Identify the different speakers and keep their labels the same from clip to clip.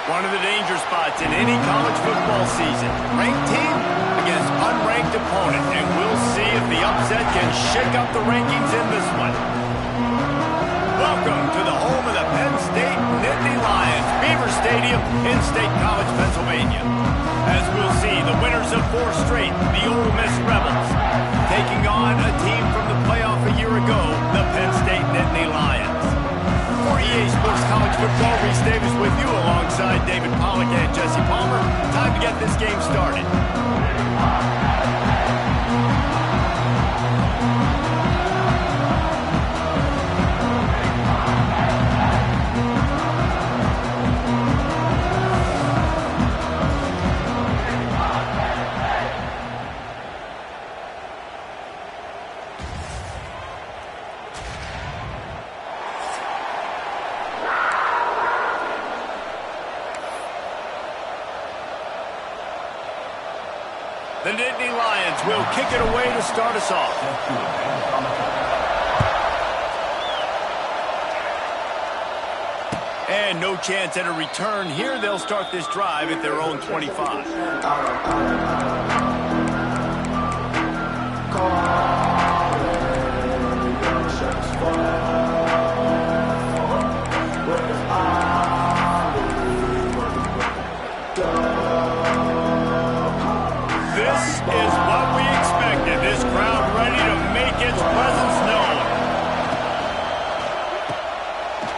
Speaker 1: One of the danger spots in any college football season. Ranked team against unranked opponent. And we'll see if the upset can shake up the rankings in this one. Welcome to the home of the Penn State Nittany Lions, Beaver Stadium in State College, Pennsylvania. As we'll see, the winners of 4 straight, the Ole Miss Rebels, taking on a team from the playoff a year ago, the Penn State Nittany Lions. For EA Sports College Football, Reese Davis with you alongside David Pollack and Jesse Palmer. Time to get this game started. The Nittany Lions will kick it away to start us off. And no chance at a return here. They'll start this drive at their own 25. Is what we expected. This crowd ready to make its presence known.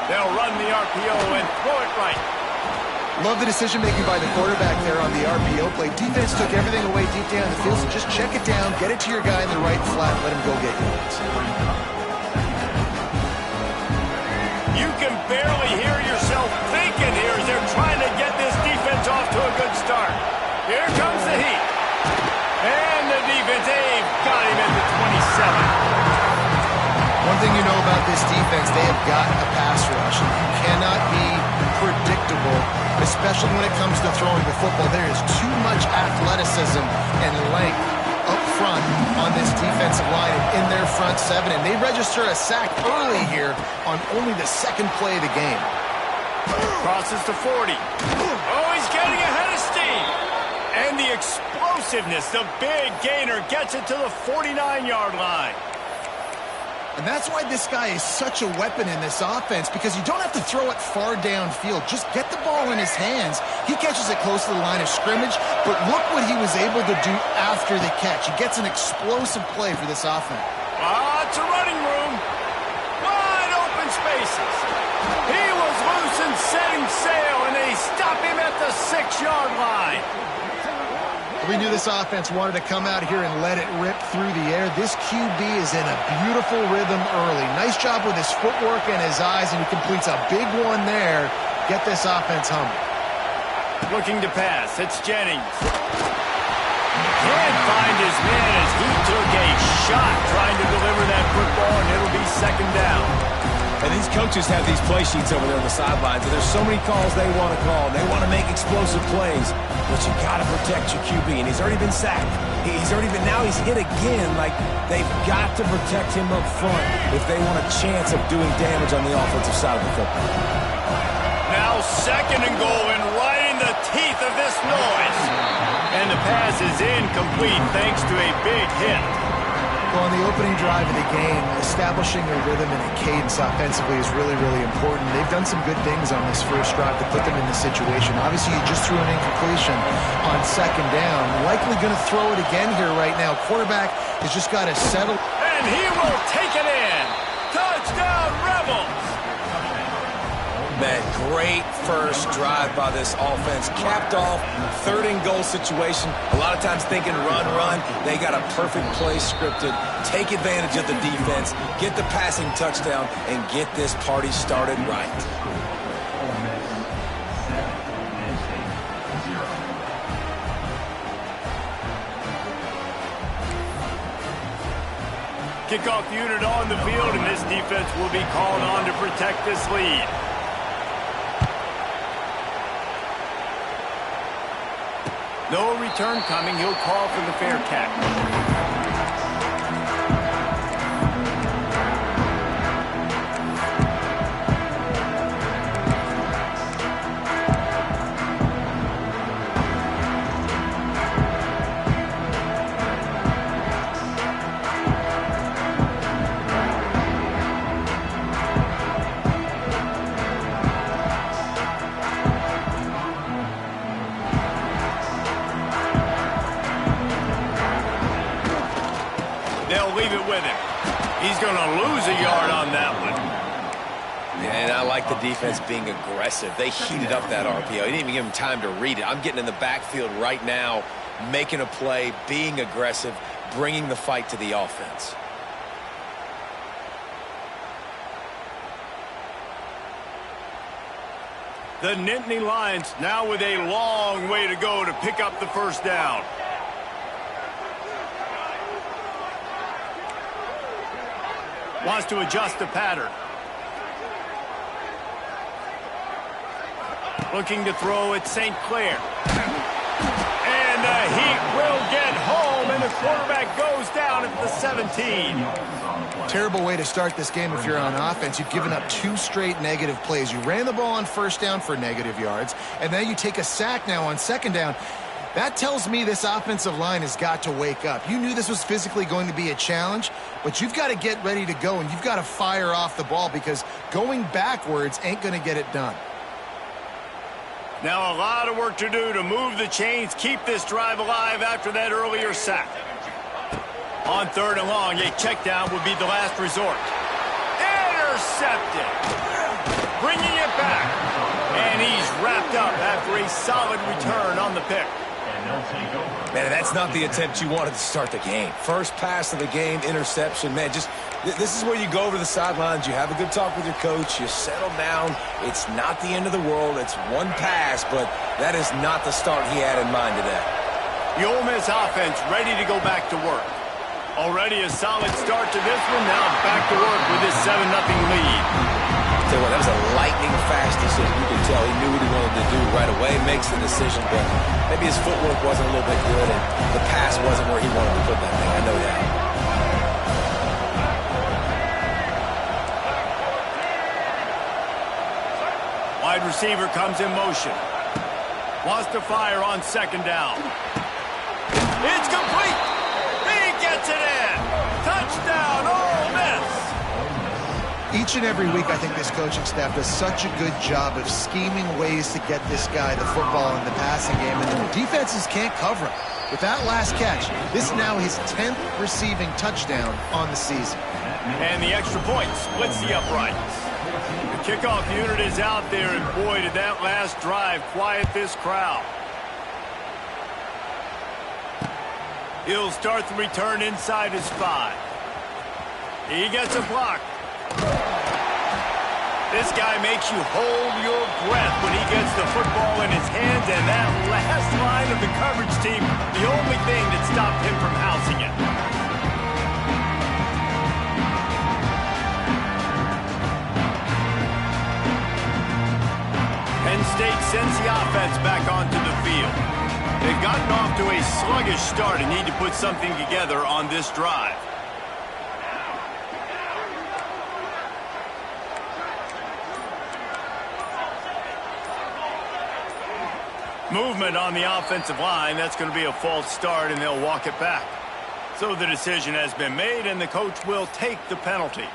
Speaker 1: They'll run the RPO and throw it right.
Speaker 2: Love the decision-making by the quarterback there on the RPO play. Defense took everything away deep down the field, so just check it down, get it to your guy in the right flat, let him go get yards.
Speaker 1: You can barely hear yourself thinking here as they're trying to get this defense off to a good start. Here comes the heat. And the defense, they've got him at the 27.
Speaker 2: One thing you know about this defense, they have got a pass rush. You cannot be predictable, especially when it comes to throwing the football. There is too much athleticism and length up front on this defensive line and in their front seven. And they register a sack early here on only the second play of the game.
Speaker 1: Crosses to 40. Oh, he's getting ahead of steam. And the explosiveness, the big gainer, gets it to the 49-yard line.
Speaker 2: And that's why this guy is such a weapon in this offense, because you don't have to throw it far downfield. Just get the ball in his hands. He catches it close to the line of scrimmage, but look what he was able to do after the catch. He gets an explosive play for this offense.
Speaker 1: It's a running room. Wide open spaces. He was loose and setting sail, and they stop him at the 6-yard line.
Speaker 2: We knew this offense wanted to come out here and let it rip through the air. This QB is in a beautiful rhythm early. Nice job with his footwork and his eyes, and he completes a big one there. Get this offense humming.
Speaker 1: Looking to pass. It's Jennings. Can't find his man as he took a shot trying to deliver that football, and it'll be second down.
Speaker 3: And these coaches have these play sheets over there on the sidelines, and there's so many calls they want to call. They want to make explosive plays, but you got to protect your QB, and he's already been sacked. He's hit again. Like, they've got to protect him up front if they want a chance of doing damage on the offensive side of the football.
Speaker 1: Now second and goal, and right in the teeth of this noise. And the pass is incomplete thanks to a big hit.
Speaker 2: Well, on the opening drive of the game, establishing a rhythm and a cadence offensively is really, really important. They've done some good things on this first drive to put them in this situation. Obviously, you just threw an incompletion on second down. Likely going to throw it again here right now. Quarterback has just got to settle.
Speaker 1: And he will take it in. Touchdown, Rebels!
Speaker 3: Man, great first drive by this offense. Capped off, 3rd-and-goal situation. A lot of times thinking run. They got a perfect play scripted. Take advantage of the defense, get the passing touchdown, and get this party started right.
Speaker 1: Kickoff unit on the field, and this defense will be called on to protect this lead. No return coming. He'll call for the fair catch. They'll leave it with him. He's going to lose a yard on that one.
Speaker 3: And I like the defense being aggressive. They heated up that RPO. He didn't even give him time to read it. I'm getting in the backfield right now, making a play, being aggressive, bringing the fight to the offense.
Speaker 1: The Nittany Lions now with a long way to go to pick up the first down. Wants to adjust the pattern. Looking to throw at St. Clair. And the Heat will get home, and the quarterback goes down at the 17.
Speaker 2: Terrible way to start this game if you're on offense. You've given up 2 straight negative plays. You ran the ball on first down for negative yards, and then you take a sack now on second down. That tells me this offensive line has got to wake up. You knew this was physically going to be a challenge, but you've got to get ready to go, and you've got to fire off the ball because going backwards ain't going to get it done.
Speaker 1: Now a lot of work to do to move the chains, keep this drive alive after that earlier sack. On 3rd and long, a check down would be the last resort. Intercepted. Bringing it back. And he's wrapped up after a solid return on the pick.
Speaker 3: Man, that's not the attempt you wanted to start the game. First pass of the game, interception. Man, this is where you go over the sidelines. You have a good talk with your coach. You settle down. It's not the end of the world. It's one pass, but that is not the start he had in mind today.
Speaker 1: The Ole Miss offense ready to go back to work. Already a solid start to this one. Now back to work with this 7-0 lead.
Speaker 3: Tell you what, that was a lightning-fast decision. You can tell he knew what he wanted to do right away, makes the decision, but maybe his footwork wasn't a little bit good, and the pass wasn't where he wanted to put that thing. I know that.
Speaker 1: Wide receiver comes in motion. Wants to fire on second down. It's complete. He gets it in. Touchdown, Ole Miss.
Speaker 2: Each and every week, I think this coaching staff does such a good job of scheming ways to get this guy the football in the passing game, and the defenses can't cover him. With that last catch, this is now his 10th receiving touchdown on the season.
Speaker 1: And the extra point splits the uprights. The kickoff unit is out there, and boy, did that last drive quiet this crowd. He'll start the return inside his 5. He gets a block. This guy makes you hold your breath when he gets the football in his hands, and that last line of the coverage team, the only thing that stopped him from housing it. Penn State sends the offense back onto the field. They've gotten off to a sluggish start and need to put something together on this drive. Movement on the offensive line. That's going to be a false start, and they'll walk it back. So the decision has been made, and the coach will take the penalty.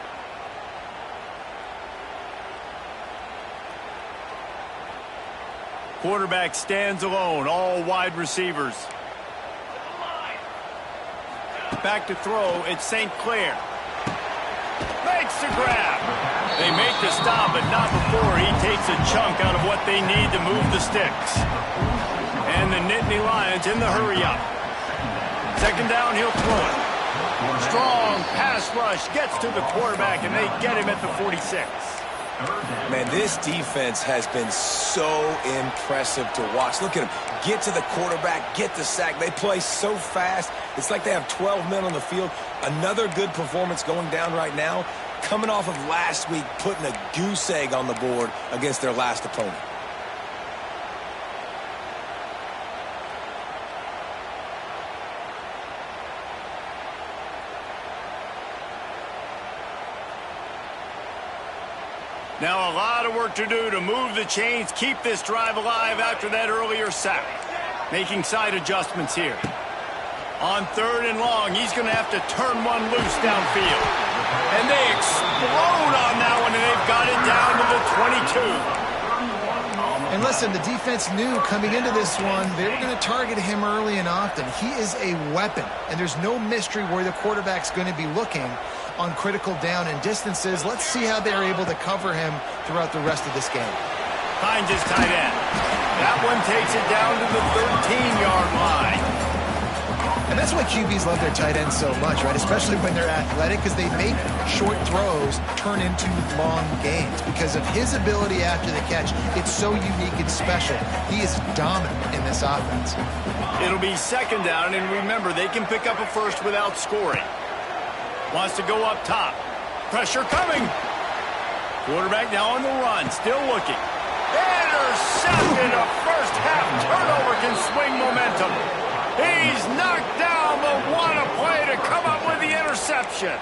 Speaker 1: Quarterback stands alone, all wide receivers. Back to throw, it's St. Clair. Makes the grab. They make the stop, but not before he takes a chunk out of what they need to move the sticks. And the Nittany Lions in the hurry-up. Second down, he'll throw it. Strong pass rush gets to the quarterback, and they get him at the 46.
Speaker 3: Man, this defense has been so impressive to watch. Look at them. Get to the quarterback, get the sack. They play so fast. It's like they have 12 men on the field. Another good performance going down right now. Coming off of last week, putting a goose egg on the board against their last opponent.
Speaker 1: Now a lot of work to do to move the chains, keep this drive alive after that earlier sack. Making side adjustments here. On third and long, he's going to have to turn one loose downfield. And they explode on that one, and they've got it down to the 22.
Speaker 2: And listen, the defense knew coming into this one, they were going to target him early and often. He is a weapon, and there's no mystery where the quarterback's going to be looking on critical down and distances. Let's see how they're able to cover him throughout the rest of this game.
Speaker 1: Finds his tight end. That one takes it down to the 13-yard line.
Speaker 2: And that's why QBs love their tight ends so much, right? Especially when they're athletic, because they make short throws turn into long gains. Because of his ability after the catch, it's so unique and special. He is dominant in this offense.
Speaker 1: It'll be second down, and remember, they can pick up a first without scoring. Wants to go up top. Pressure coming. Quarterback now on the run, still looking. Intercepted. A first half turnover can swing momentum. He's knocked down, but what a play to come up with the interception.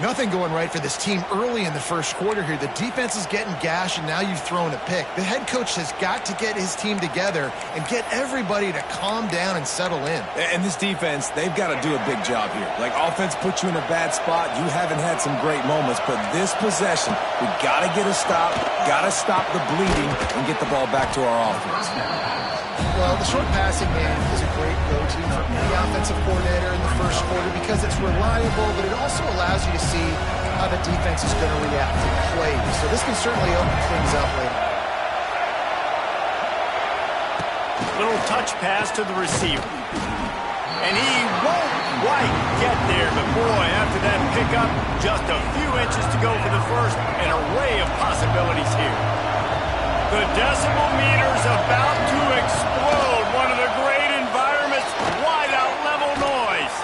Speaker 2: Nothing going right for this team early in the first quarter here. The defense is getting gashed, and now you've thrown a pick. The head coach has got to get his team together and get everybody to calm down and settle in.
Speaker 3: And this defense, they've got to do a big job here. Like, offense puts you in a bad spot. You haven't had some great moments, but this possession, we got to get a stop, got to stop the bleeding, and get the ball back to our offense.
Speaker 2: Well, the short passing game is a great go-to for any offensive coordinator in the first quarter because it's reliable, but it also allows you to see how the defense is going to react to plays. So this can certainly open things up later.
Speaker 1: Little touch pass to the receiver. And he won't quite get there, but boy, after that pickup, just a few inches to go for the first, an array of possibilities here. The decibel meter's about to explode. One of the great environments, wide out level noise.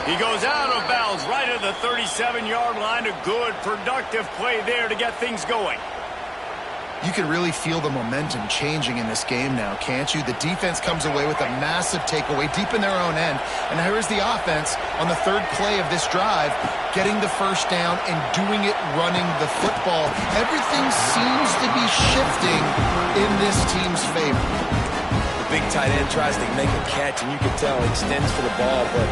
Speaker 1: He goes out of bounds right at the 37-yard line. A good, productive play there to get things going.
Speaker 2: You can really feel the momentum changing in this game now, can't you? The defense comes away with a massive takeaway deep in their own end. And here's the offense on the third play of this drive, getting the first down and doing it running the football. Everything seems to be shifting in this team's favor.
Speaker 3: The big tight end tries to make a catch, and you can tell he extends for the ball, but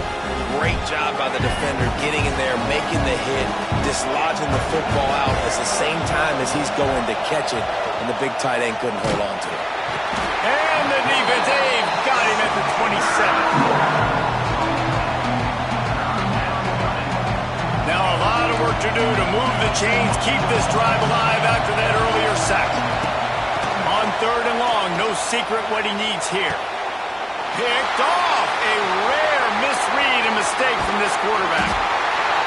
Speaker 3: great job by the defender getting in there, making the hit, dislodging the football out at the same time as he's going to catch it, and the big tight end couldn't hold on to it.
Speaker 1: And the defense, they've got him at the 27. Now a lot of work to do to move the chains, keep this drive alive after that earlier sack. On third and long, no secret what he needs here. Picked off. A rare misread and mistake from this quarterback.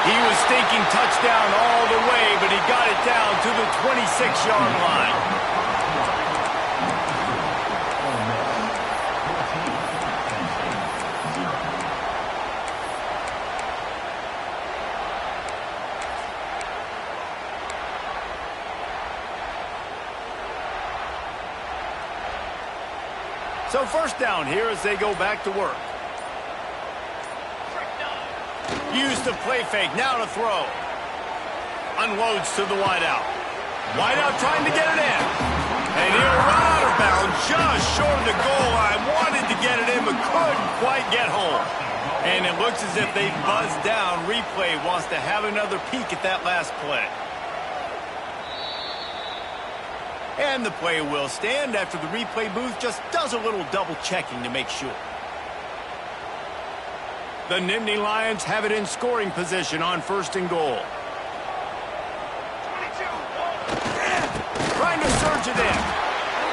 Speaker 1: He was thinking touchdown all the way, but he got it down to the 26-yard line. So first down here as they go back to work. Use the play fake, now to throw. Unloads to the wideout. Wideout trying to get it in. And he'll run out of bounds just short of the goal line. Wanted to get it in, but couldn't quite get home. And it Looks as if they buzzed down. Replay wants to have another peek at that last play. And the play will stand after the replay booth just does a little double checking to make sure. The Nittany Lions have it in scoring position on 1st and goal. Trying to surge it in.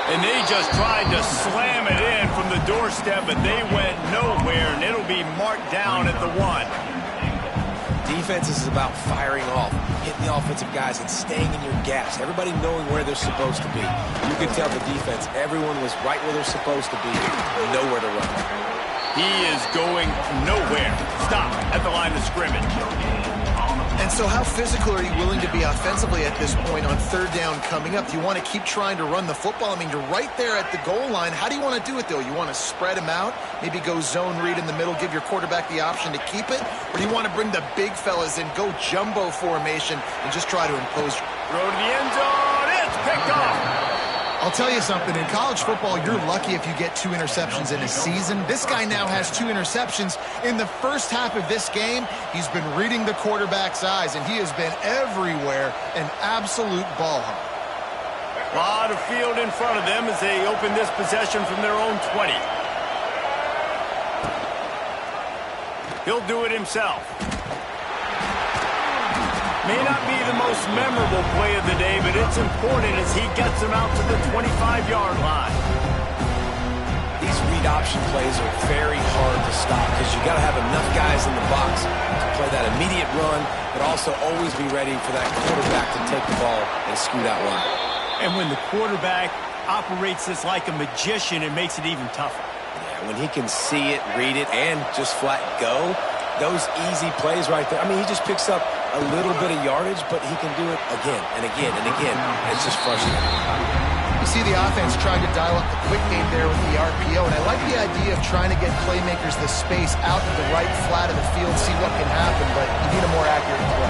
Speaker 1: And they just tried to slam it in from the doorstep, but they went nowhere, and it'll be marked down at the 1.
Speaker 3: Defense is about firing off, hitting the offensive guys, and staying in your gaps. Everybody knowing where they're supposed to be. You can tell the defense, everyone was right where they're supposed to be, nowhere to run.
Speaker 1: He is going nowhere. Stop at the line of scrimmage.
Speaker 2: And so how physical are you willing to be offensively at this point on 3rd down coming up? Do you want to keep trying to run the football? I mean, you're right there at the goal line. How do you want to do it, though? You want to spread them out, maybe go zone read in the middle, give your quarterback the option to keep it? Or do you want to bring the big fellas in, go jumbo formation, and just try to impose?
Speaker 1: Throw to the end zone. It's picked off.
Speaker 2: I'll tell you something, in college football, you're lucky if you get 2 interceptions in a season. This guy now has 2 interceptions. In the first half of this game, he's been reading the quarterback's eyes, and he has been everywhere, an absolute ball hawk.
Speaker 1: A lot of field in front of them as they open this possession from their own 20. He'll do it himself. May not be the most memorable play of the day, but it's important as he gets them out to the 25-yard line.
Speaker 3: These read option plays are very hard to stop because you got to have enough guys in the box to play that immediate run, but also always be ready for that quarterback to take the ball and scoot out wide.
Speaker 1: And when the quarterback operates this like a magician, it makes it even tougher.
Speaker 3: Yeah, when he can see it, read it, and just flat go, those easy plays right there. I mean, he just picks up a little bit of yardage, but he can do it again and again and again. It's just frustrating.
Speaker 2: You see the offense trying to dial up the quick game there with the RPO, and I like the idea of trying to get playmakers the space out to the right flat of the field, see what can happen, but you need a more accurate throw.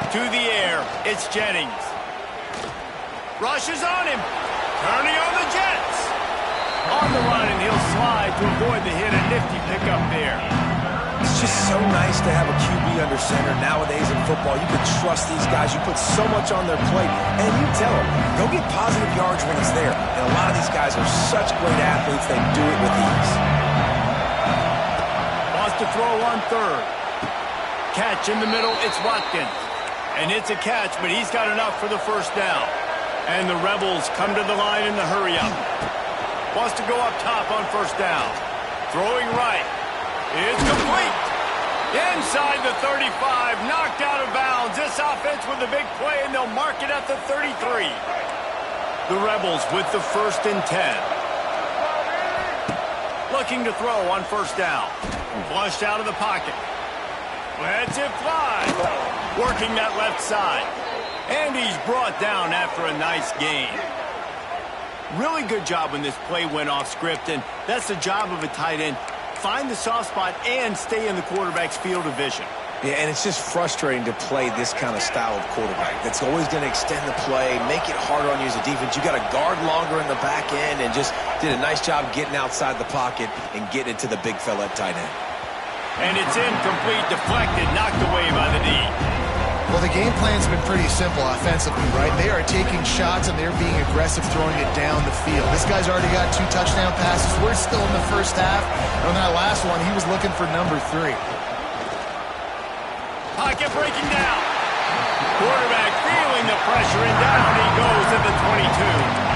Speaker 1: To the air, it's Jennings. Rushes on him. Turning on the Jets. On the run, and he'll slide to avoid the hit. A nifty pickup there.
Speaker 3: It's just so nice to have a QB under center nowadays in football. You can trust these guys. You put so much on their plate, and you tell them, go get positive yards when it's there. And a lot of these guys are such great athletes, they do it with ease.
Speaker 1: Wants to throw on 3rd. Catch in the middle, it's Watkins. And it's a catch, but he's got enough for the 1st down. And the Rebels come to the line in the hurry-up. Wants to go up top on 1st down. Throwing right. It's complete. Inside the 35, knocked out of bounds. This offense with a big play, and they'll mark it at the 33. The Rebels with the 1st and 10. Looking to throw on 1st down. Flushed out of the pocket. Lets it fly. Working that left side. And he's brought down after a nice gain. Really good job when this play went off script, and that's the job of a tight end. Find the soft spot and stay in the quarterback's field of vision.
Speaker 3: Yeah, and it's just frustrating to play this kind of style of quarterback. That's always going to extend the play, make it harder on you as a defense. You got to guard longer in the back end, and just did a nice job getting outside the pocket and getting it to the big fella at tight end.
Speaker 1: And it's incomplete, deflected, knocked away by the D.
Speaker 2: Well, the game plan's been pretty simple offensively, right? They are taking shots, and they're being aggressive, throwing it down the field. This guy's already got 2 touchdown passes. We're still in the first half. And on that last one, he was looking for number 3.
Speaker 1: Pocket breaking down. Quarterback feeling the pressure, and down he goes at the 22.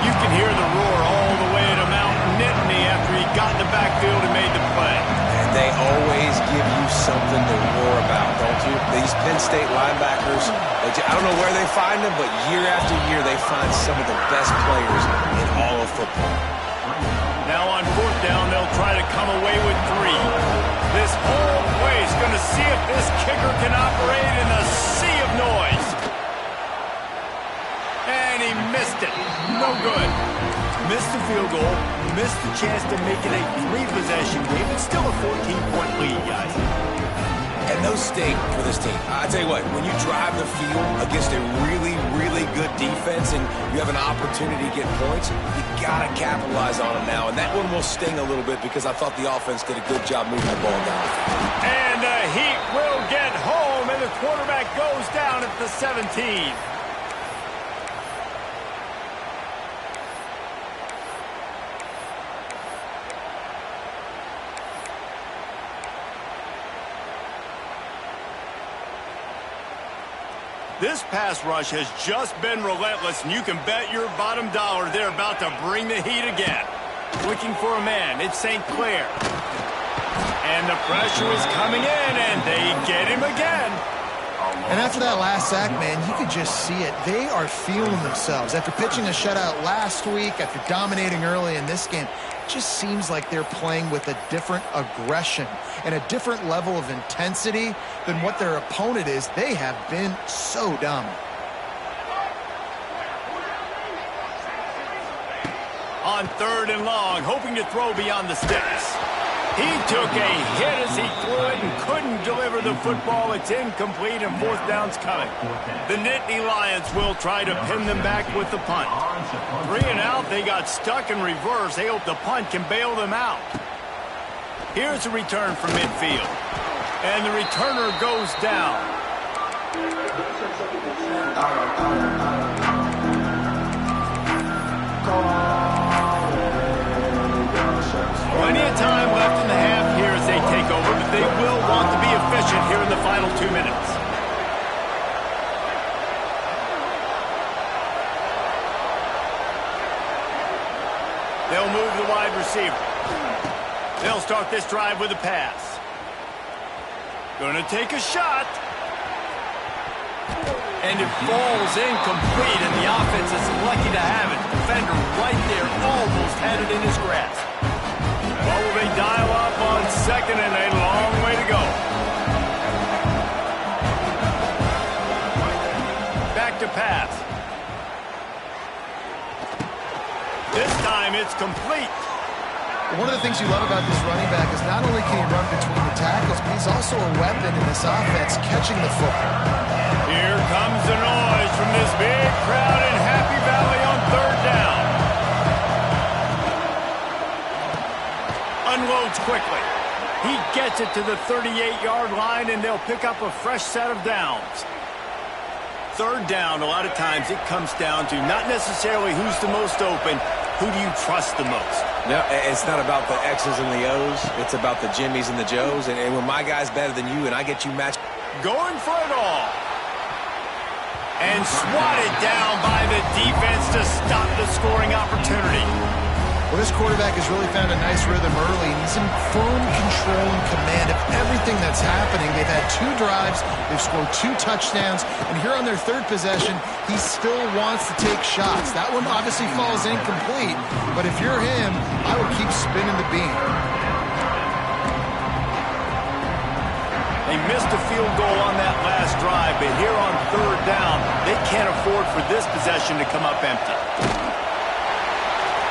Speaker 1: You can hear the roar all the way to Mount Nittany after he got in the backfield and made the play.
Speaker 3: They always give you something to roar about, don't you? These Penn State linebackers, I don't know where they find them, but year after year they find some of the best players in all of football.
Speaker 1: Now on 4th down, they'll try to come away with 3. This whole play is going to see if this kicker can operate in a sea of noise. And he missed it. No good. Missed the field goal, missed the chance to make it a 3-possession game. It's still a 14-point lead, guys.
Speaker 3: and those sting for this team. I tell you what, when you drive the field against a really, really good defense and you have an opportunity to get points, you got to capitalize on them now. And that one will sting a little bit because I thought the offense did a good job moving the ball down.
Speaker 1: And the Heat will get home, and the quarterback goes down at the 17. This pass rush has just been relentless, and you can bet your bottom dollar they're about to bring the heat again. Looking for a man, it's St. Clair. And the pressure is coming in, and they get him again.
Speaker 2: And after that last sack, man, you could just see it. They are feeling themselves. After pitching a shutout last week, after dominating early in this game, it just seems like they're playing with a different aggression and a different level of intensity than what their opponent is. They have been so dominant.
Speaker 1: On 3rd and long, hoping to throw beyond the sticks. He took a hit as he threw it and couldn't deliver the football. It's incomplete, and 4th down's coming. The Nittany Lions will try to pin them back with the punt. 3 and out, they got stuck in reverse. They hope the punt can bail them out. Here's a return from midfield. And the returner goes down. Plenty of time left in the half here as they take over, but they will want to be efficient here in the final 2 minutes. They'll move the wide receiver. They'll start this drive with a pass. Gonna take a shot. And it falls incomplete, and the offense is lucky to have it. The defender right there almost had it in his grasp. What will they dial up on 2nd and a long way to go? Back to pass. This time it's complete.
Speaker 2: One of the things you love about this running back is not only can he run between the tackles, but he's also a weapon in this offense catching the football.
Speaker 1: Here comes the noise from this big crowd in Happy Valley on 3rd down. Unloads quickly. He gets it to the 38-yard line, and they'll pick up a fresh set of downs. 3rd down, a lot of times it comes down to not necessarily who's the most open, who do you trust the most?
Speaker 3: No, it's not about the X's and the O's. It's about the Jimmies and the Joes. And when my guy's better than you and I get you matched.
Speaker 1: Going for it all. And swatted down by the defense to stop the scoring opportunity.
Speaker 2: Well, this quarterback has really found a nice rhythm early, and he's in firm control and command of everything that's happening. They've had 2 drives, they've scored 2 touchdowns, and here on their 3rd possession, he still wants to take shots. That one obviously falls incomplete, but if you're him, I would keep spinning the beam.
Speaker 1: They missed a field goal on that last drive, but here on 3rd down, they can't afford for this possession to come up empty.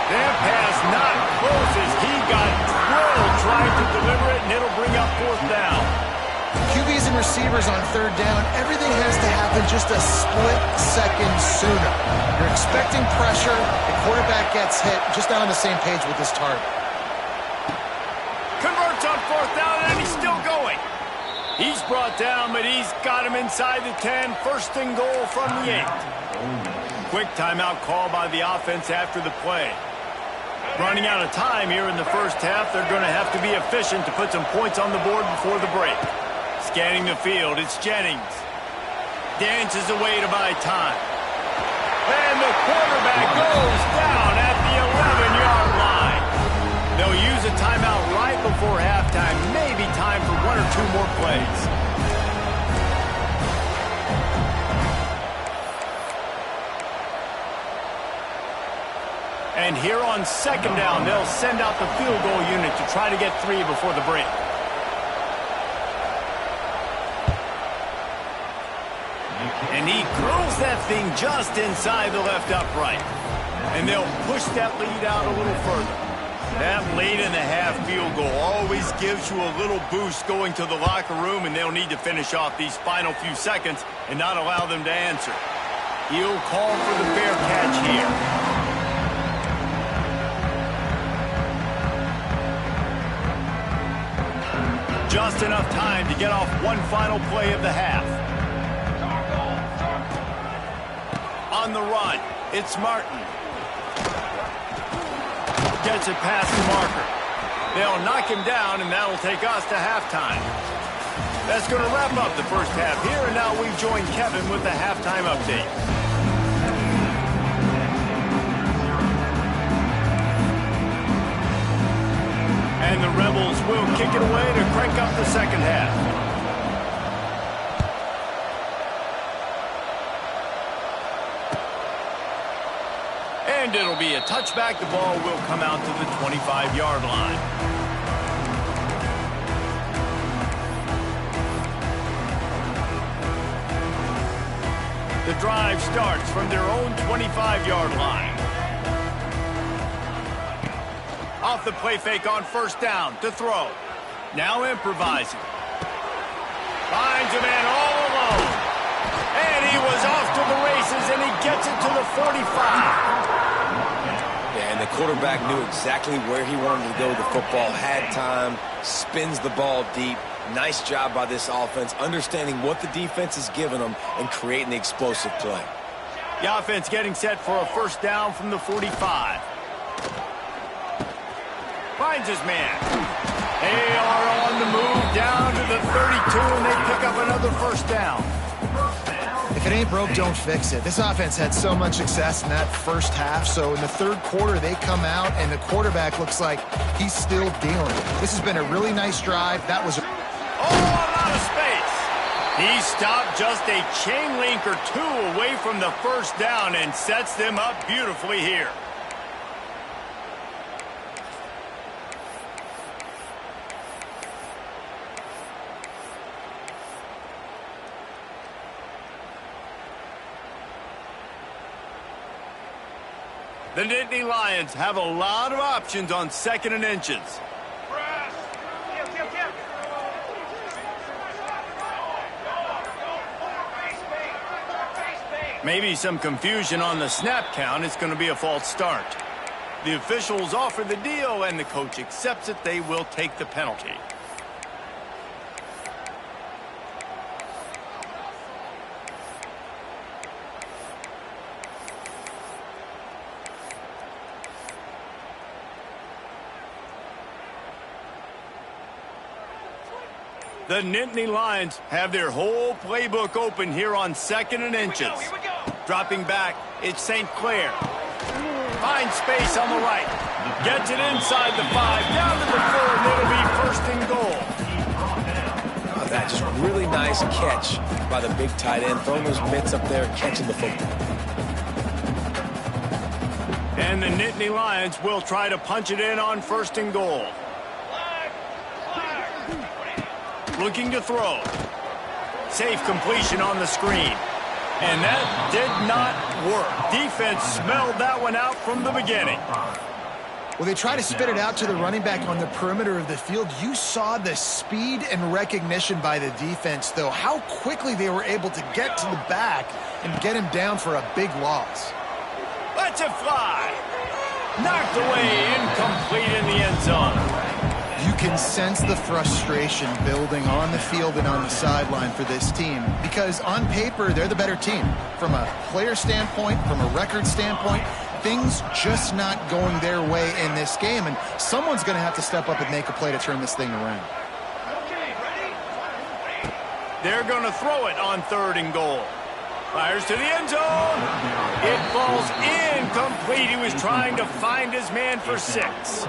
Speaker 1: That pass not close as he got drilled trying to deliver it, and it'll bring up 4th down.
Speaker 2: QBs and receivers on 3rd down, everything has to happen just a split second sooner. You're expecting pressure, the quarterback gets hit, just not on the same page with his target.
Speaker 1: Converts on 4th down, and he's still going. He's brought down, but he's got him inside the 10. 1st and goal from the 8. Quick timeout call by the offense after the play. Running out of time here in the 1st half, they're going to have to be efficient to put some points on the board before the break. Scanning the field, it's Jennings. Dances away to buy time. And the quarterback goes down at the 11-yard line. They'll use a timeout right before halftime. Maybe time for 1 or 2 more plays. And here on 2nd down, they'll send out the field goal unit to try to get 3 before the break. And he throws that thing just inside the left upright. And they'll push that lead out a little further. That late in the half field goal always gives you a little boost going to the locker room, and they'll need to finish off these final few seconds and not allow them to answer. He'll call for the fair catch here. Just enough time to get off one final play of the half. On the run, it's Martin. Gets it past the marker. They'll knock him down, and that'll take us to halftime. That's going to wrap up the first half here, and now we join Kevin with the halftime update. And the Rebels will kick it away to crank up the second half. And it'll be a touchback. The ball will come out to the 25-yard line. The drive starts from their own 25-yard line. Off the play fake on first down to throw. Now improvising. Finds a man all alone. And he was off to the races, and he gets it to the 45.
Speaker 3: Yeah, and the quarterback knew exactly where he wanted to go with the football, had time, spins the ball deep. Nice job by this offense, understanding what the defense is giving them and creating the explosive play.
Speaker 1: The offense getting set for a first down from the 45. Finds his man. They are on the move down to the 32, and they pick up another first down.
Speaker 2: If it ain't broke, don't fix it. This offense had so much success in that first half, so in the third quarter, they come out, and the quarterback looks like he's still dealing. This has been a really nice drive. That was...
Speaker 1: Oh, a lot of space. He stopped just a chain link or two away from the first down and sets them up beautifully here. The Nittany Lions have a lot of options on 2nd and inches. Maybe some confusion on the snap count. It's going to be a false start. The officials offer the deal, and the coach accepts it. They will take the penalty. The Nittany Lions have their whole playbook open here on 2nd and inches. Dropping back, it's St. Clair. Finds space on the right. Gets it inside the 5, down to the 4, and it'll be first and goal.
Speaker 3: Oh, that just really nice catch by the big tight end, throwing those mitts up there and catching the football.
Speaker 1: And the Nittany Lions will try to punch it in on first and goal. Looking to throw. Safe completion on the screen. And that did not work. Defense smelled that one out from the beginning.
Speaker 2: Well, they try to spit it out to the running back on the perimeter of the field. You saw the speed and recognition by the defense, though. How quickly they were able to get to the back and get him down for a big loss.
Speaker 1: Lets it fly. Knocked away, incomplete in the end zone.
Speaker 2: You can sense the frustration building on the field and on the sideline for this team because on paper, they're the better team. From a player standpoint, from a record standpoint, things just not going their way in this game, and someone's going to have to step up and make a play to turn this thing around.
Speaker 1: They're going to throw it on 3rd and goal. Fires to the end zone. It falls incomplete. He was trying to find his man for 6.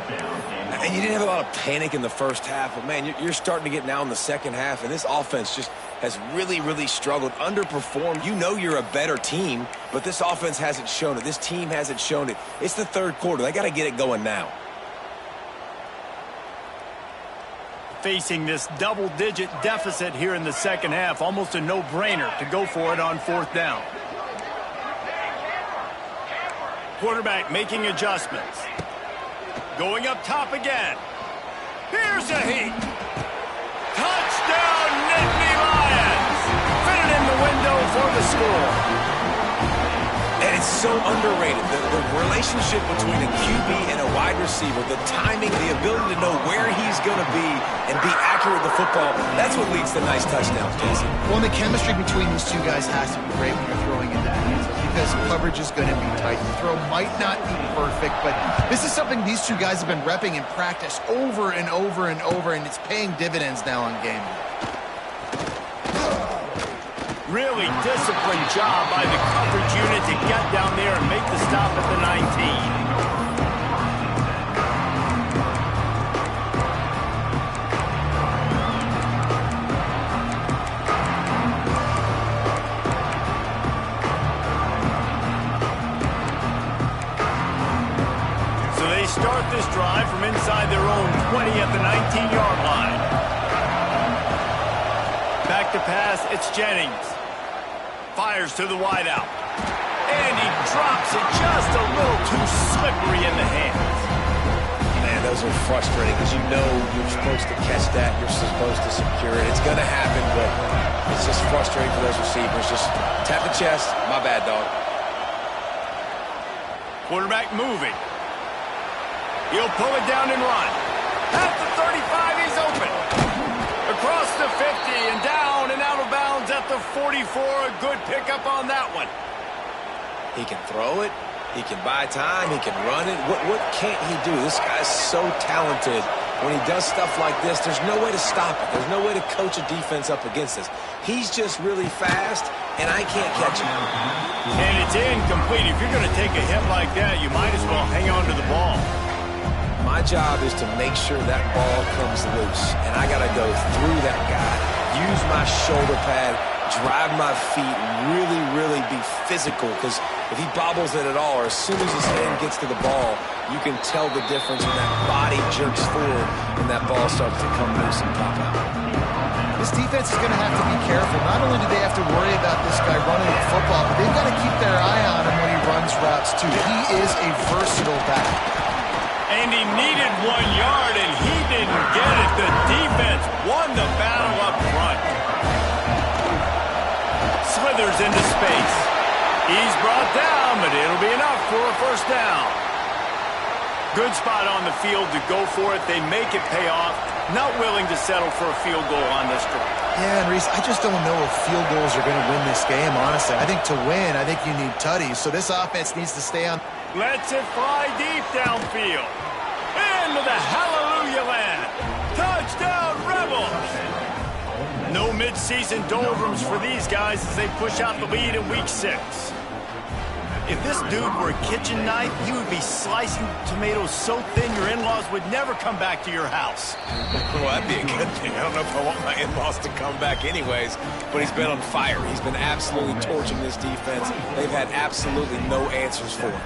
Speaker 3: And you didn't have a lot of panic in the first half, but, man, you're starting to get now in the second half, and this offense just has really, really struggled, underperformed. You know you're a better team, but this offense hasn't shown it. This team hasn't shown it. It's the third quarter. They got to get it going now.
Speaker 1: Facing this double-digit deficit here in the second half, almost a no-brainer to go for it on 4th down. Quarterback making adjustments. Going up top again. Here's a heat. Touchdown, Nittany Lions. Fitted in the window for the score.
Speaker 3: And it's so underrated. The relationship between a QB and a wide receiver, the timing, the ability to know where he's going to be and be accurate with the football, that's what leads to nice touchdowns, Jason.
Speaker 2: Well, the chemistry between these two guys has to be great when you're throwing into hands because coverage is going to be tight. The throw might not be perfect, but this is something these two guys have been repping in practice over and over and over, and it's paying dividends now on game day.
Speaker 1: Really disciplined job by the coverage unit to get down there and make the stop at the 19. So they start this drive from inside their own 20 at the 19-yard line. Back to pass, it's Jennings. Fires to the wideout. And he drops it just a little too slippery in the hands.
Speaker 3: Man, those are frustrating because you know you're supposed to catch that. You're supposed to secure it. It's going to happen, but it's just frustrating for those receivers. Just tap the chest. My bad, dog.
Speaker 1: Quarterback moving. He'll pull it down and run. At the 35, he's open. Across the 50 and down and out of bounds at the 44. A good pickup on that one.
Speaker 3: He can throw it. He can buy time. He can run it. What can't he do? This guy's so talented. When he does stuff like this, there's no way to stop it. There's no way to coach a defense up against this. He's just really fast, and I can't catch him.
Speaker 1: And it's incomplete. If you're going to take a hit like that, you might as well hang on to the ball.
Speaker 3: My job is to make sure that ball comes loose, and I got to go through that guy, use my shoulder pad, drive my feet, really, really be physical, because if he bobbles it at all, or as soon as his hand gets to the ball, you can tell the difference when that body jerks forward and that ball starts to come loose and pop out.
Speaker 2: This defense is going to have to be careful. Not only do they have to worry about this guy running the football, but they've got to keep their eye on him when he runs routes, too. He is a versatile back.
Speaker 1: And he needed 1 yard, and he didn't get it. The defense won the battle up front. Slithers into space. He's brought down, but it'll be enough for a first down. Good spot on the field to go for it. They make it pay off. Not willing to settle for a field goal on this drive.
Speaker 2: Yeah, and Reese, I just don't know if field goals are going to win this game, honestly. I think to win, I think you need tutties. So this offense needs to stay on.
Speaker 1: Lets it fly deep downfield. Into the hallelujah land. Touchdown, Rebels. No mid-season doldrums for these guys as they push out the lead in week 6. If this dude were a kitchen knife, he would be slicing tomatoes so thin your in-laws would never come back to your house.
Speaker 3: Well, that'd be a good thing. I don't know if I want my in-laws to come back anyways, but he's been on fire. He's been absolutely torching this defense. They've had absolutely no answers for him.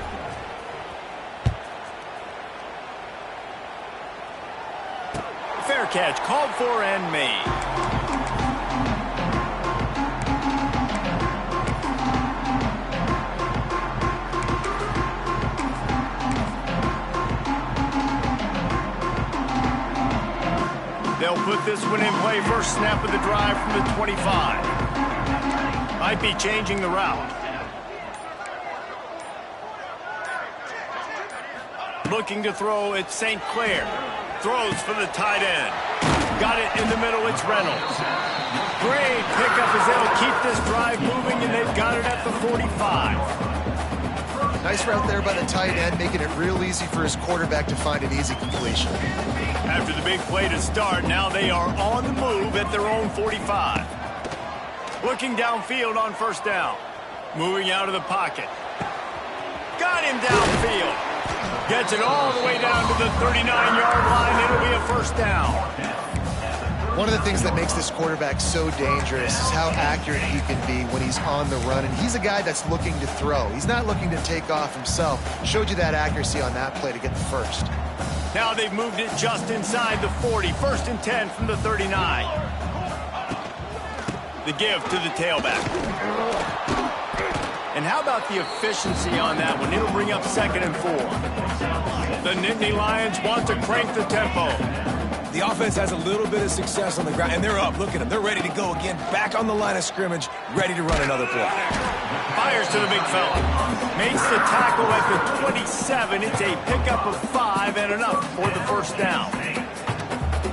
Speaker 1: Fair catch called for and made. They'll put this one in play. First snap of the drive from the 25. Might be changing the route. Looking to throw at St. Clair. Throws for the tight end. Got it in the middle. It's Reynolds. Great pickup as they'll keep this drive moving, and they've got it at the 45.
Speaker 2: Nice route there by the tight end, making it real easy for his quarterback to find an easy completion.
Speaker 1: After the big play to start, now they are on the move at their own 45. Looking downfield on first down. Moving out of the pocket. Got him downfield. Gets it all the way down to the 39-yard line. It'll be a first down.
Speaker 2: One of the things that makes this quarterback so dangerous is how accurate he can be when he's on the run. And he's a guy that's looking to throw. He's not looking to take off himself. Showed you that accuracy on that play to get the first.
Speaker 1: Now they've moved it just inside the 40. First and 10 from the 39. The give to the tailback. And And how about the efficiency on that one? It'll bring up 2nd and 4. The Nittany Lions want to crank the tempo.
Speaker 3: The offense has a little bit of success on the ground, and they're up. Look at them. They're ready to go again. Back on the line of scrimmage, ready to run another play.
Speaker 1: Fires to the big fella. Makes the tackle at the 27. It's a pickup of 5 and enough for the first down.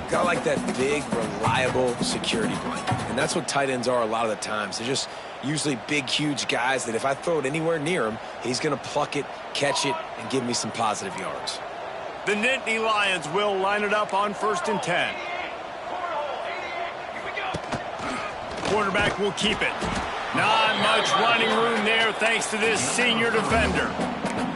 Speaker 3: Got like that big, reliable security blanket. And that's what tight ends are a lot of the times. They're just usually big, huge guys that if I throw it anywhere near him, he's going to pluck it, catch it, and give me some positive yards.
Speaker 1: The Nittany Lions will line it up on 1st and 10. Quarterback will keep it. Not much running room there thanks to this senior defender.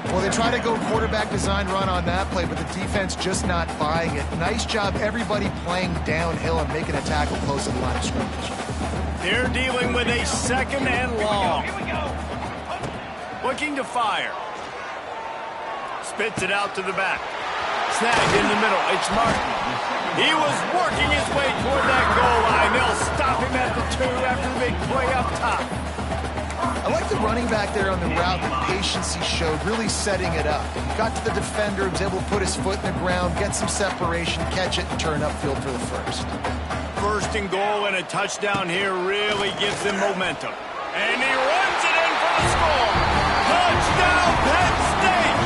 Speaker 2: Well, they try to go quarterback design run on that play, but the defense just not buying it. Nice job, everybody playing downhill and making a tackle close to the line of scrimmage.
Speaker 1: They're dealing with a 2nd and long. Looking to fire. Spits it out to the back. Snagged in the middle. It's Martin. He was working his way toward that goal line. They'll stop him at the 2 after the big play up top.
Speaker 2: I like the running back there on the route, the patience he showed, really setting it up. He got to the defender, was able to put his foot in the ground, get some separation, catch it, and turn upfield for the first.
Speaker 1: 1st and goal and a touchdown here really gives them momentum. And he runs it in for the score. Touchdown, Penn State!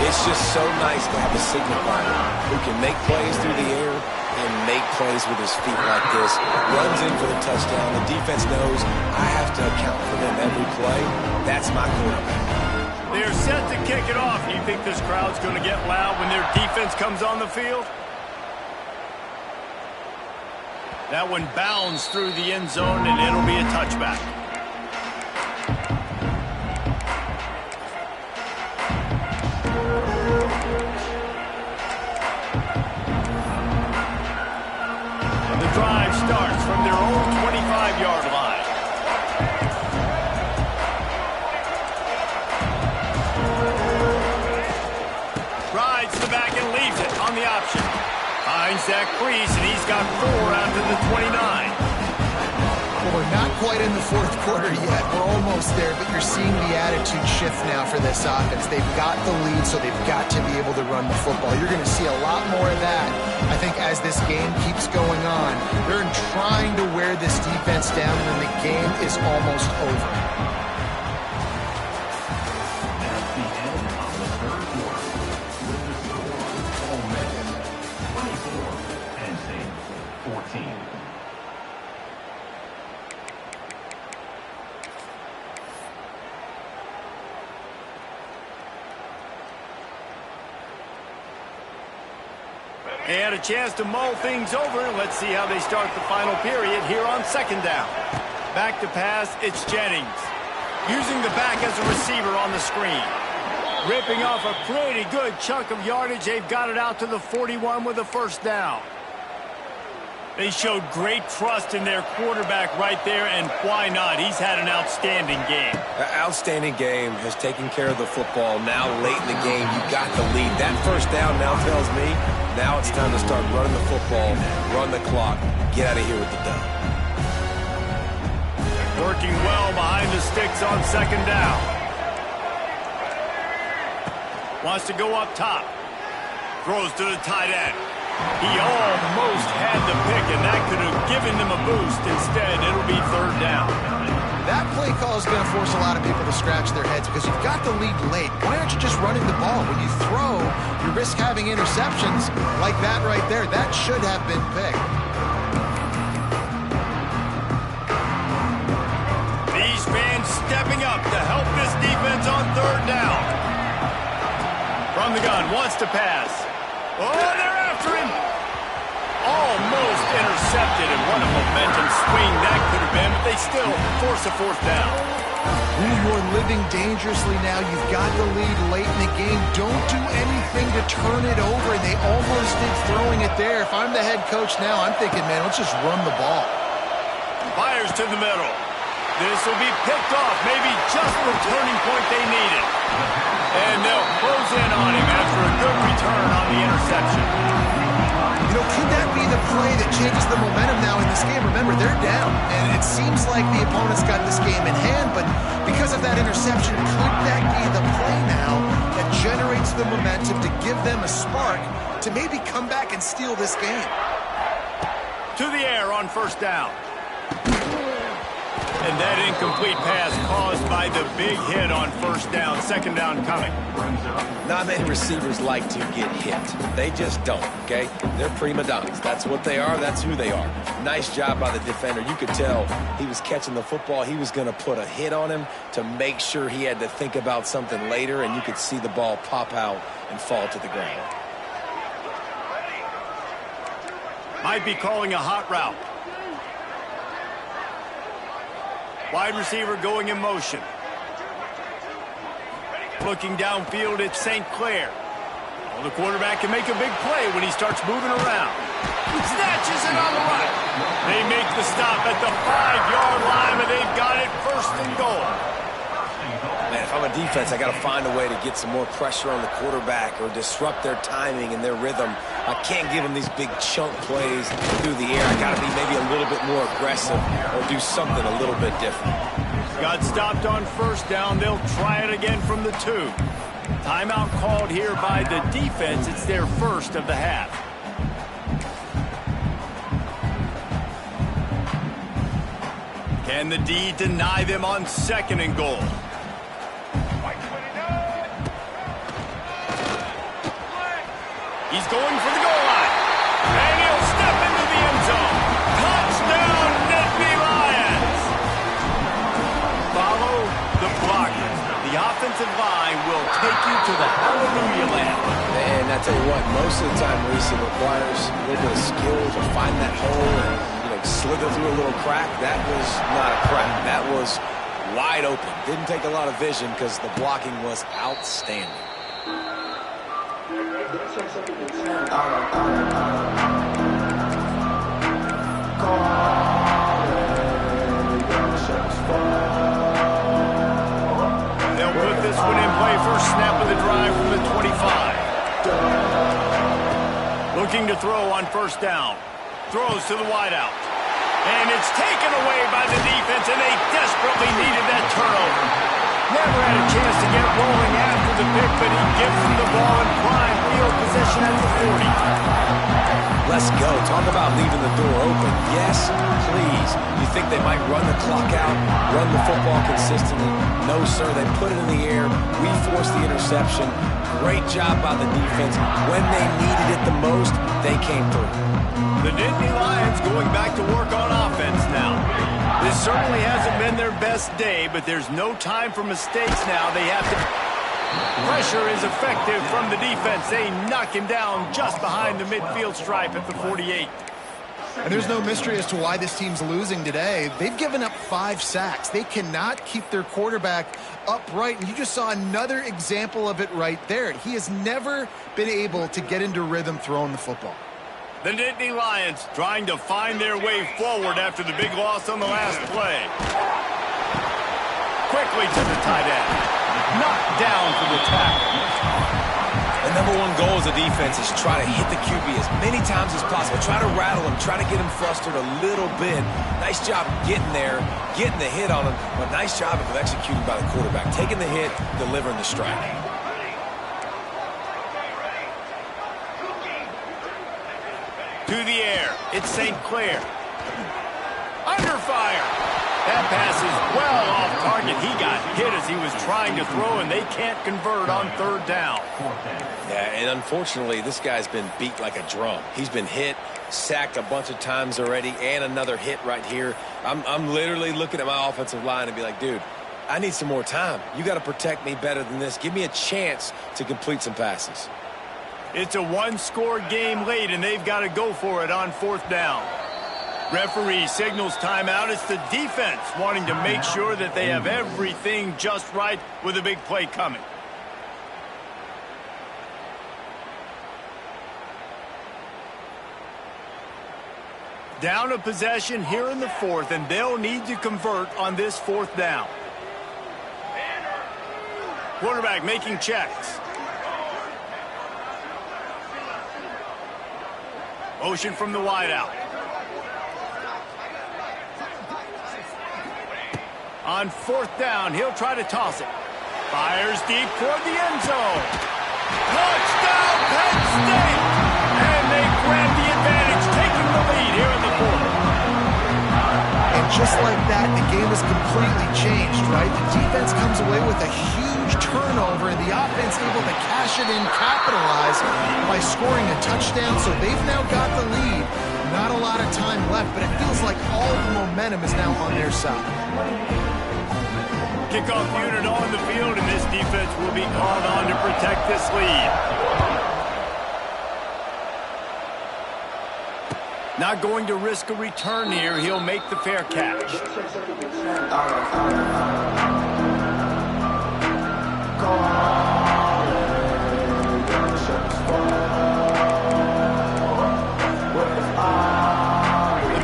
Speaker 3: It's just so nice to have a signifier who can make plays through the air and make plays with his feet like this. Runs in for the touchdown. The defense knows I have to account for them every play. That's my quarterback.
Speaker 1: They're set to kick it off. Do you think this crowd's going to get loud when their defense comes on the field? That one bounds through the end zone, and it'll be a touchback. The drive starts from their own 25-yard line. Rides to the back and leaves it on the option. Finds that crease, and he's got 4 out to the 29.
Speaker 2: Well, we're not quite in the 4th quarter yet. We're almost there, but you're seeing the attitude shift now for this offense. They've got the lead, so they've got to be able to run the football. You're going to see a lot more of that, I think, as this game keeps going on. They're trying to wear this defense down, and the game is almost over.
Speaker 1: They had a chance to mull things over. Let's see how they start the final period here on 2nd down. Back to pass, it's Jennings. Using the back as a receiver on the screen. Ripping off a pretty good chunk of yardage. They've got it out to the 41 with a 1st down. They showed great trust in their quarterback right there, and why not? He's had an outstanding game.
Speaker 3: An outstanding game, has taken care of the football. Now, late in the game, you got the lead. That 1st down now tells me now it's time to start running the football, run the clock, get out of here with the dub.
Speaker 1: Working well behind the sticks on 2nd down. Wants to go up top. Throws to the tight end. He almost had the pick, and that could have given them a boost. Instead, it'll be 3rd down.
Speaker 2: That play call is going to force a lot of people to scratch their heads because you've got the lead late. Why aren't you just running the ball? When you throw, you risk having interceptions like that right there. That should have been picked.
Speaker 1: These fans stepping up to help this defense on 3rd down. From the gun, wants to pass. Oh, they're after him. Almost intercepted, and what a momentum swing that could have been, but they still force a 4th down.
Speaker 2: You're living dangerously now. You've got the lead late in the game. Don't do anything to turn it over. They almost did throwing it there. If I'm the head coach now, I'm thinking, man, let's just run the ball.
Speaker 1: Fires to the middle. This will be picked off, maybe just the turning point they needed. And they'll close in on him after a good return on the interception.
Speaker 2: You know, could that be the play that changes the momentum now in this game? Remember, they're down, and it seems like the opponent's got this game in hand, but because offensive to give them a spark to maybe come back and steal this game.
Speaker 1: To the air on first down. And that incomplete pass caused by the big hit on first down. Second down coming.
Speaker 3: Not many receivers like to get hit. They just don't, okay? They're prima donnas. That's what they are. That's who they are. Nice job by the defender. You could tell he was catching the football. He was going to put a hit on him to make sure he had to think about something later, and you could see the ball pop out and fall to the ground.
Speaker 1: Might be calling a hot route. Wide receiver going in motion. Looking downfield at St. Clair. Well, the quarterback can make a big play when he starts moving around. He snatches it on the right. They make the stop at the 5-yard line, and they've got it first and goal.
Speaker 3: Man, if I'm a defense, I got to find a way to get some more pressure on the quarterback or disrupt their timing and their rhythm. I can't give them these big chunk plays through the air. I got to be maybe a little bit more aggressive or do something a little bit different.
Speaker 1: Got stopped on first down. They'll try it again from the 2. Timeout called here by the defense. It's their first of the half. Can the D deny them on second and goal? He's going for the goal line. And he'll step into the end zone. Touchdown, Nittany Lions. Follow the blocker. The offensive line will take you to the hallelujah land.
Speaker 3: Man, I tell you what, most of the time, Reese, it requires a little bit of skill to find that hole and, slither through a little crack. That was not a crack. That was wide open. Didn't take a lot of vision because the blocking was outstanding.
Speaker 1: They'll put this one in play. First snap of the drive from the 25. Looking to throw on first down. Throws to the wideout. And it's taken away by the defense, and they desperately needed that turnover. Never had a chance to get rolling after the pick, but he gives them the ball in prime field position at the 40.
Speaker 3: Let's go. Talk about leaving the door open. Yes, please. You think they might run the clock out, run the football consistently? No, sir. They put it in the air. We forced the interception. Great job by the defense. When they needed it the most, they came through.
Speaker 1: The Nittany Lions going back to work on offense now. This certainly hasn't been their best day, but there's no time for mistakes now. They have to... Pressure is effective from the defense. They knock him down just behind the midfield stripe at the 48.
Speaker 2: And there's no mystery as to why this team's losing today. They've given up 5 sacks. They cannot keep their quarterback upright, and you just saw another example of it right there. He has never been able to get into rhythm throwing the football.
Speaker 1: The Nittany Lions trying to find their way forward after the big loss on the last play. Quickly to the tight end. Knocked down for the tackle.
Speaker 3: The number one goal as a defense is try to hit the QB as many times as possible. Try to rattle him. Try to get him flustered a little bit. Nice job getting there, getting the hit on him, but nice job of executing by the quarterback. Taking the hit, delivering the strike.
Speaker 1: To the air. It's St. Clair. Under fire. That pass is well off target. He got hit as he was trying to throw, and they can't convert on third down.
Speaker 3: Yeah, and unfortunately, this guy's been beat like a drum. He's been hit, sacked a bunch of times already, and another hit right here. I'm literally looking at my offensive line and be like, dude, I need some more time. You got to protect me better than this. Give me a chance to complete some passes.
Speaker 1: It's a one-score game late, and they've got to go for it on fourth down. Referee signals timeout. It's the defense wanting to make sure that they have everything just right with a big play coming. Down a possession here in the fourth, and they'll need to convert on this fourth down. Quarterback making checks. Motion from the wideout. On fourth down, he'll try to toss it. Fires deep toward the end zone. Touchdown, Penn State! And they grab the advantage, taking the lead here in the fourth.
Speaker 2: And just like that, the game is completely changed, right? The defense comes away with a huge turnover, and the offense able to cash it in, capitalize by scoring a touchdown. So they've now got the lead. Not a lot of time left, but it feels like all the momentum is now on their side.
Speaker 1: Kickoff unit on the field, and this defense will be called on to protect this lead. Not going to risk a return here. He'll make the fair catch. The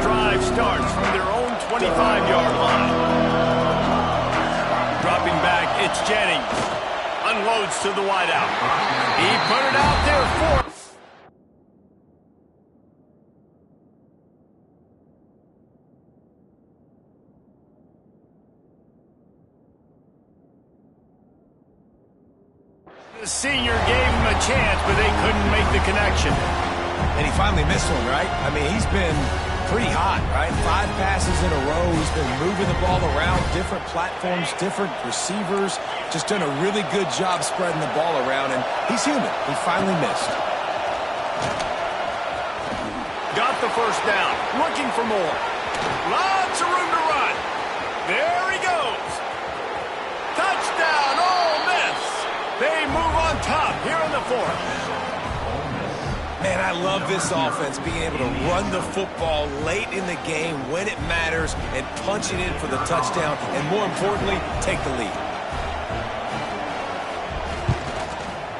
Speaker 1: drive starts from their own 25-yard line. Dropping back, it's Jennings. Unloads to the wideout. He put it out there for... The senior gave him a chance, but they couldn't make the connection.
Speaker 3: And he finally missed one, right? I mean, he's been pretty hot, right? 5 passes in a row. He's been moving the ball around, different platforms, different receivers. Just done a really good job spreading the ball around, and he's human. He finally missed.
Speaker 1: Got the first down. Looking for more. Lots of room to run. There he goes. Touchdown, Ole Miss. They move on top here in the fourth.
Speaker 3: Man, I love this offense, being able to run the football late in the game when it matters and punch it in for the touchdown, and more importantly, take the lead.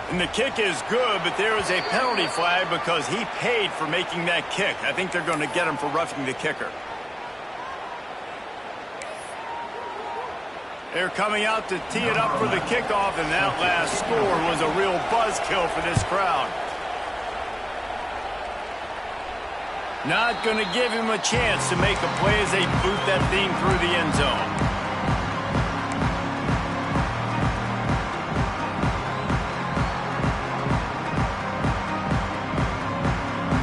Speaker 1: And the kick is good, but there is a penalty flag because he paid for making that kick. I think they're going to get him for roughing the kicker. They're coming out to tee it up for the kickoff, and that last score was a real buzzkill for this crowd. Not going to give him a chance to make a play as they boot that thing through the end zone.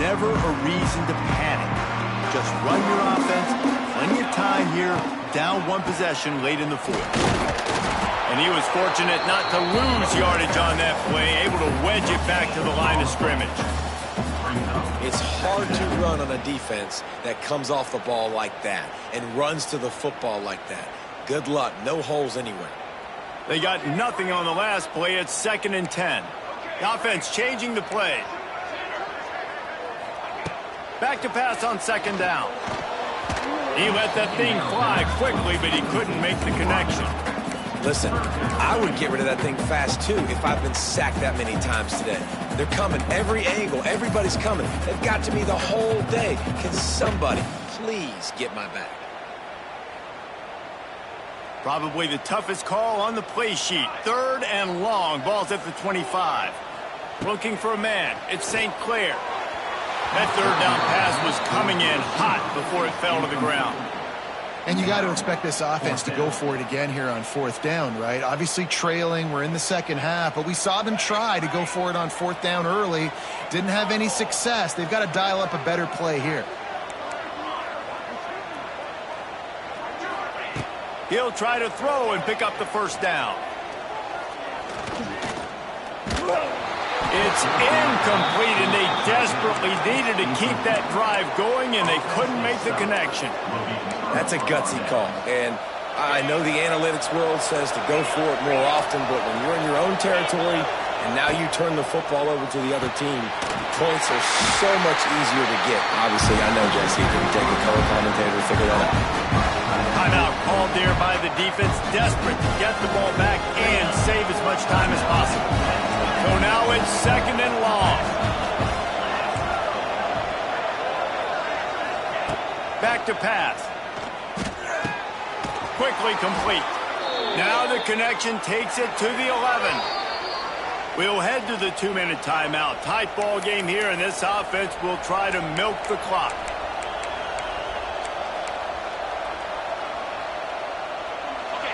Speaker 1: Never a reason to panic. Just run your offense. Plenty of time here. Down one possession late in the fourth. And he was fortunate not to lose yardage on that play, able to wedge it back to the line of scrimmage.
Speaker 3: It's hard to run on a defense that comes off the ball like that and runs to the football like that. Good luck. No holes anywhere.
Speaker 1: They got nothing on the last play. It's 2nd and 10. The offense changing the play. Back to pass on 2nd down. He let that thing fly quickly, but he couldn't make the connection.
Speaker 3: Listen, I would get rid of that thing fast, too, if I've been sacked that many times today. They're coming every angle. Everybody's coming. They've got to me the whole day. Can somebody please get my back?
Speaker 1: Probably the toughest call on the play sheet. 3rd and long. Ball's at the 25. Looking for a man. It's St. Clair. That 3rd down pass was coming in hot before it fell to the ground.
Speaker 2: And you got to expect this offense to go for it again here on 4th down, right? Obviously trailing, we're in the second half, but we saw them try to go for it on 4th down early. Didn't have any success. They've got to dial up a better play here.
Speaker 1: He'll try to throw and pick up the first down. It's incomplete, and they desperately needed to keep that drive going, and they couldn't make the connection.
Speaker 3: That's a gutsy call, and I know the analytics world says to go for it more often, but when you're in your own territory and now you turn the football over to the other team, points are so much easier to get. Obviously, I know, Jesse, it didn't take a color commentator to figure that out.
Speaker 1: Timeout called there by the defense, desperate to get the ball back and save as much time as possible. So now it's 2nd and long. Back to pass. Quickly complete. Now the connection takes it to the 11. We'll head to the 2-minute timeout. Tight ball game here, and this offense will try to milk the clock.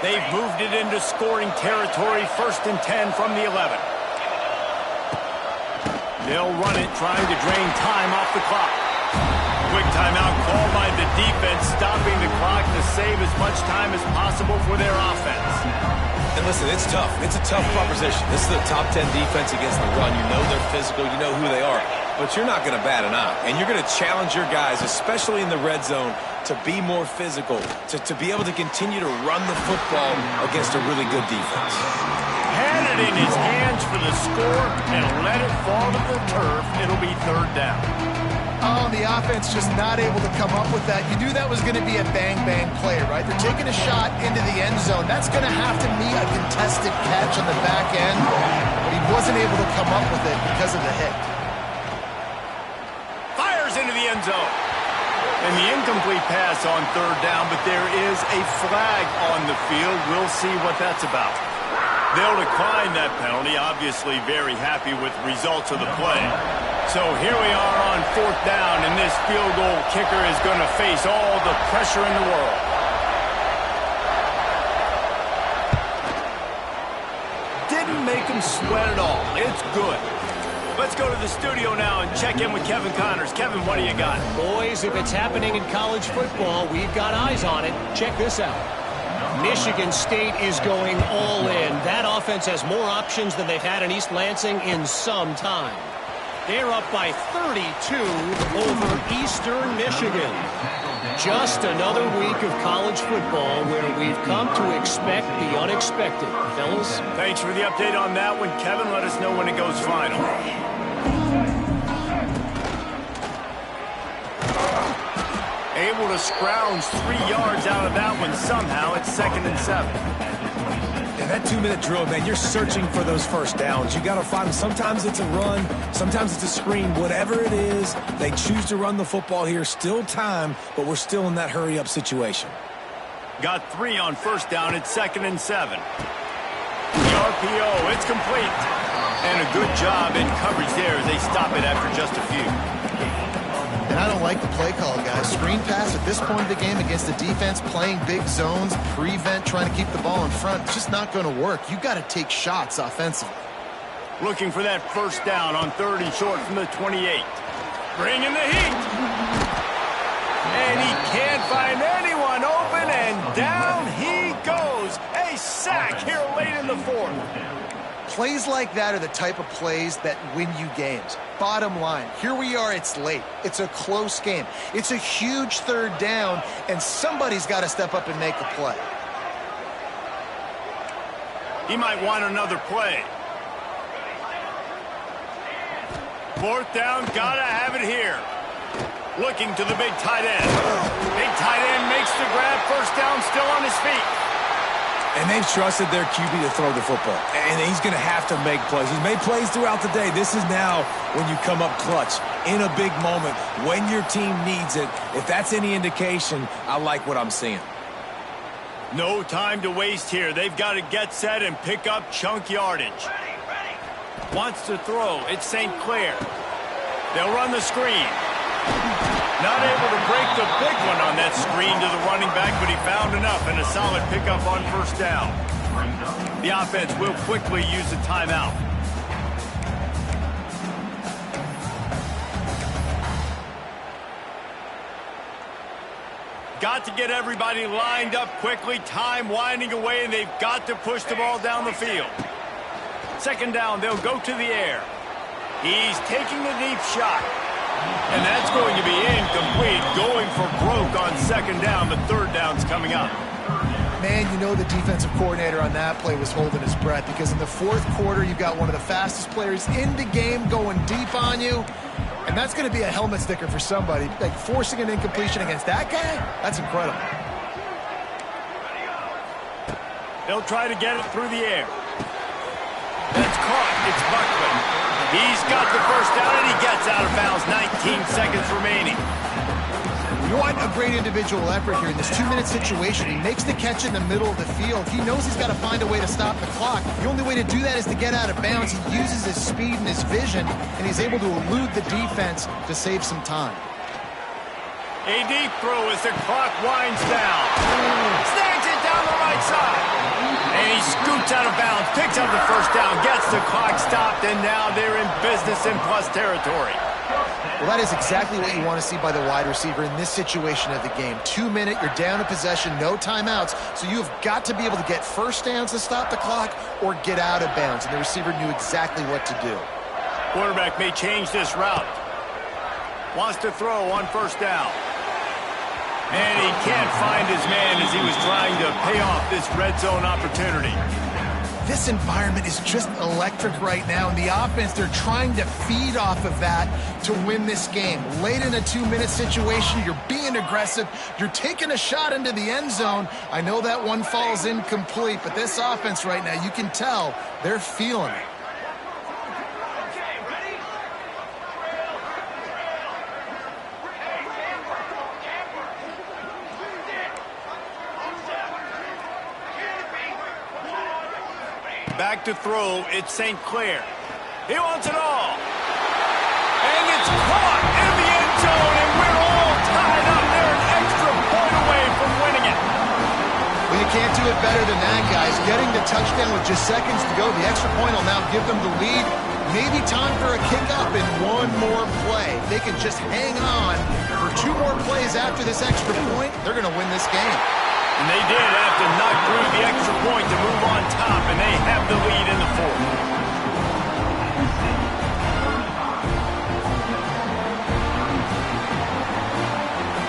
Speaker 1: They've moved it into scoring territory. 1st and 10 from the 11. They'll run it, trying to drain time off the clock. Quick timeout called by the defense, stopping the clock to save as much time as possible for their offense.
Speaker 3: And listen, it's tough. It's a tough proposition. This is the top 10 defense against the run. You know they're physical. You know who they are. But you're not going to bat an eye. And you're going to challenge your guys, especially in the red zone, to be more physical, to be able to continue to run the football against a really good defense.
Speaker 1: Had it in his hands for the score and let it fall to the turf. It'll be third down.
Speaker 2: Oh, the offense just not able to come up with that. You knew that was going to be a bang-bang play, right? They're taking a shot into the end zone. That's going to have to be a contested catch on the back end, but he wasn't able to come up with it because of the hit.
Speaker 1: Fires into the end zone. And the incomplete pass on third down, but there is a flag on the field. We'll see what that's about. They'll decline that penalty, obviously very happy with the results of the play. So here we are on fourth down, and this field goal kicker is going to face all the pressure in the world. Didn't make him sweat at all. It's good. Let's go to the studio now and check in with Kevin Connors. Kevin, what do you got?
Speaker 4: Boys, if it's happening in college football, we've got eyes on it. Check this out. Michigan State is going all in. That offense has more options than they've had in East Lansing in some time. They're up by 32 over Eastern Michigan. Just another week of college football where we've come to expect the unexpected. Fellas?
Speaker 1: Thanks for the update on that one, Kevin. Let us know when it goes final. Able to scrounge 3 yards out of that one somehow. It's 2nd and 7.
Speaker 3: And that 2-minute drill, man, you're searching for those first downs. You got to find them. Sometimes it's a run. Sometimes it's a screen. Whatever it is, they choose to run the football here. Still time, but we're still in that hurry-up situation.
Speaker 1: Got 3 on first down. It's 2nd and 7. The RPO, it's complete. And a good job in coverage there as they stop it after just a few.
Speaker 2: And I don't like the play call, guys. Screen pass at this point of the game against the defense, playing big zones, prevent, trying to keep the ball in front. It's just not going to work. You got to take shots offensively.
Speaker 1: Looking for that first down on 3rd and short from the 28. Bringing the heat. And he can't find anyone open, and down he goes. A sack here late in the 4th.
Speaker 2: Plays like that are the type of plays that win you games. Bottom line, here we are, it's late. It's a close game. It's a huge 3rd down, and somebody's got to step up and make a play.
Speaker 1: He might want another play. 4th down, gotta have it here. Looking to the big tight end. Big tight end makes the grab, first down, still on his feet.
Speaker 3: And they've trusted their QB to throw the football. And he's going to have to make plays. He's made plays throughout the day. This is now when you come up clutch in a big moment when your team needs it. If that's any indication, I like what I'm seeing.
Speaker 1: No time to waste here. They've got to get set and pick up chunk yardage. Wants to throw. It's St. Clair. They'll run the screen. Not able to break the big one on that screen to the running back, but he found enough and a solid pickup on first down. The offense will quickly use a timeout. Got to get everybody lined up quickly. Time winding away, and they've got to push the ball down the field. 2nd down, they'll go to the air. He's taking the deep shot. And that's going to be incomplete, going for broke on 2nd down, but 3rd down's coming up.
Speaker 2: Man, you know the defensive coordinator on that play was holding his breath, because in the 4th quarter, you've got one of the fastest players in the game going deep on you, and that's going to be a helmet sticker for somebody. Like, forcing an incompletion against that guy, that's incredible.
Speaker 1: They'll try to get it through the air. That's caught. It's Buckland. He's got the first down, and he gets out of bounds. 19 seconds remaining.
Speaker 2: What a great individual effort here in this 2-minute situation. He makes the catch in the middle of the field. He knows he's got to find a way to stop the clock. The only way to do that is to get out of bounds. He uses his speed and his vision, and he's able to elude the defense to save some time.
Speaker 1: A deep throw as the clock winds down. Snags it down the right side. And he scoops Gets out of bounds, picks up the first down, gets the clock stopped, and now they're in business in plus territory.
Speaker 2: Well, that is exactly what you want to see by the wide receiver in this situation of the game. 2 minute, you're down in possession, no timeouts, so you've got to be able to get first downs to stop the clock or get out of bounds, and the receiver knew exactly what to do.
Speaker 1: Quarterback may change this route. Wants to throw on first down. And he can't find his man as he was trying to pay off this red zone opportunity.
Speaker 2: This environment is just electric right now, and the offense, they're trying to feed off of that to win this game. Late in a 2-minute situation, you're being aggressive, you're taking a shot into the end zone. I know that one falls incomplete, but this offense right now, you can tell they're feeling it.
Speaker 1: Back to throw, it's St. Clair. He wants it all. And it's caught in the end zone, and we're all tied up. They're an extra point away from winning it.
Speaker 2: Well, you can't do it better than that, guys. Getting the touchdown with just seconds to go, the extra point will now give them the lead. Maybe time for a kick-up and one more play. If they can just hang on for 2 more plays after this extra point, they're going to win this game.
Speaker 1: And they did have to knock through the extra point to move on top, and they have the lead in the 4th.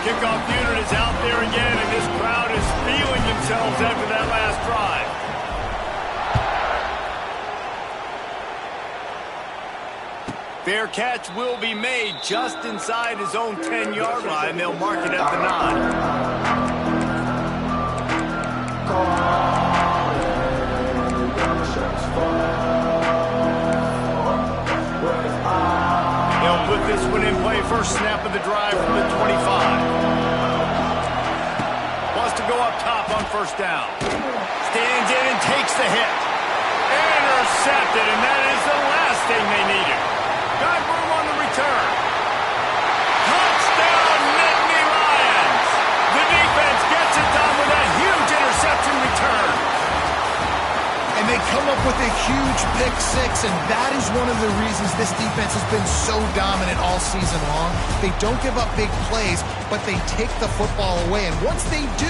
Speaker 1: Kickoff unit is out there again, and this crowd is feeling themselves after that last drive. Fair catch will be made just inside his own 10-yard line. They'll mark it at the 9. They'll put this one in play. First snap of the drive from the 25. Wants to go up top on first down. Stands in and takes the hit. Intercepted, and that is the last thing they needed. Got room on the return. Touchdown, Nittany Lions. The defense gets it done with a huge interception return.
Speaker 2: And they come up with a huge pick 6, and that is one of the reasons this defense has been so dominant all season long. They don't give up big plays, but they take the football away. And once they do,